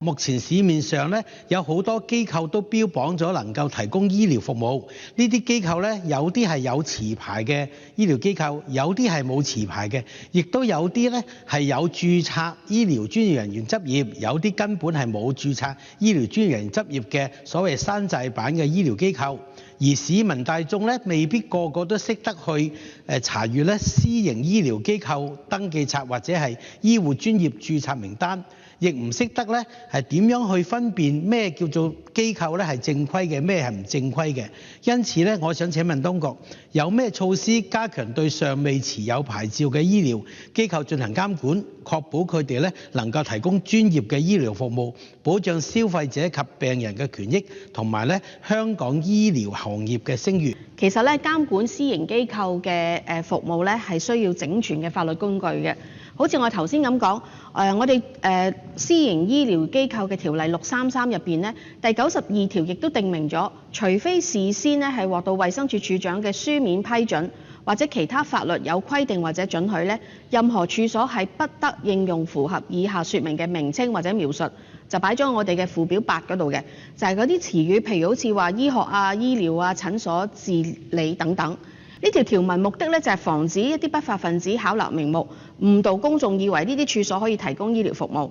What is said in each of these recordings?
目前市面上咧有好多機構都標榜咗能夠提供醫療服務，呢啲機構咧有啲係有持牌嘅醫療機構，有啲係冇持牌嘅，亦都有啲咧係有註冊醫療專業人員執業，有啲根本係冇註冊醫療專業人員執業嘅所謂山寨版嘅醫療機構。而市民大眾咧未必個個都識得去查閲咧私營醫療機構登記冊或者係醫護專業註冊名單，亦唔識得咧係點樣去分辨咩叫做機構咧係正規嘅，咩係唔正規嘅。因此咧，我想請問當局有咩措施加強對尚未持有牌照嘅醫療機構進行監管，確保佢哋咧能夠提供專業嘅醫療服務，保障消費者及病人嘅權益，同埋咧香港醫療行業嘅聲譽。其實咧監管私營機構嘅服務咧係需要整全嘅法律工具嘅。好似我頭先咁講，我哋私營醫療機構嘅條例633入邊咧，第92條亦都訂明咗，除非事先咧係獲到衛生署署長嘅書面批准，或者其他法律有規定或者准許咧，任何處所係不得應用符合以下説明嘅名稱或者描述，就擺咗我哋嘅附表8嗰度嘅，就係嗰啲詞語，譬如好似話醫學啊、醫療啊、診所、治理等等。呢條條文目的咧就係防止一啲不法分子巧立名目，誤導公眾以為呢啲處所可以提供醫療服務。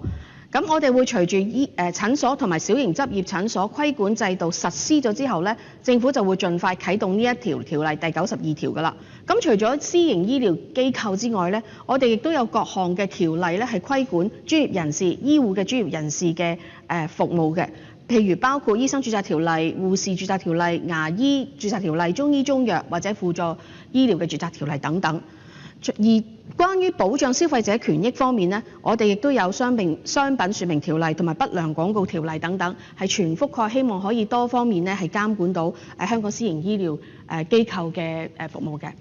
咁我哋會隨住診所同埋小型執業診所規管制度實施咗之後咧，政府就會盡快啟動呢一條條例第92條㗎啦。咁除咗私營醫療機構之外咧，我哋亦都有各項嘅條例咧係規管專業人士、醫護嘅專業人士嘅服務嘅。譬如包括醫生註冊條例、護士註冊條例、牙醫註冊條例、中醫中藥或者輔助醫療嘅註冊條例等等。而關於保障消費者權益方面呢，我哋亦都有商品説明條例同埋不良廣告條例等等，係全覆蓋，希望可以多方面咧係監管到香港私營醫療機構嘅服務嘅。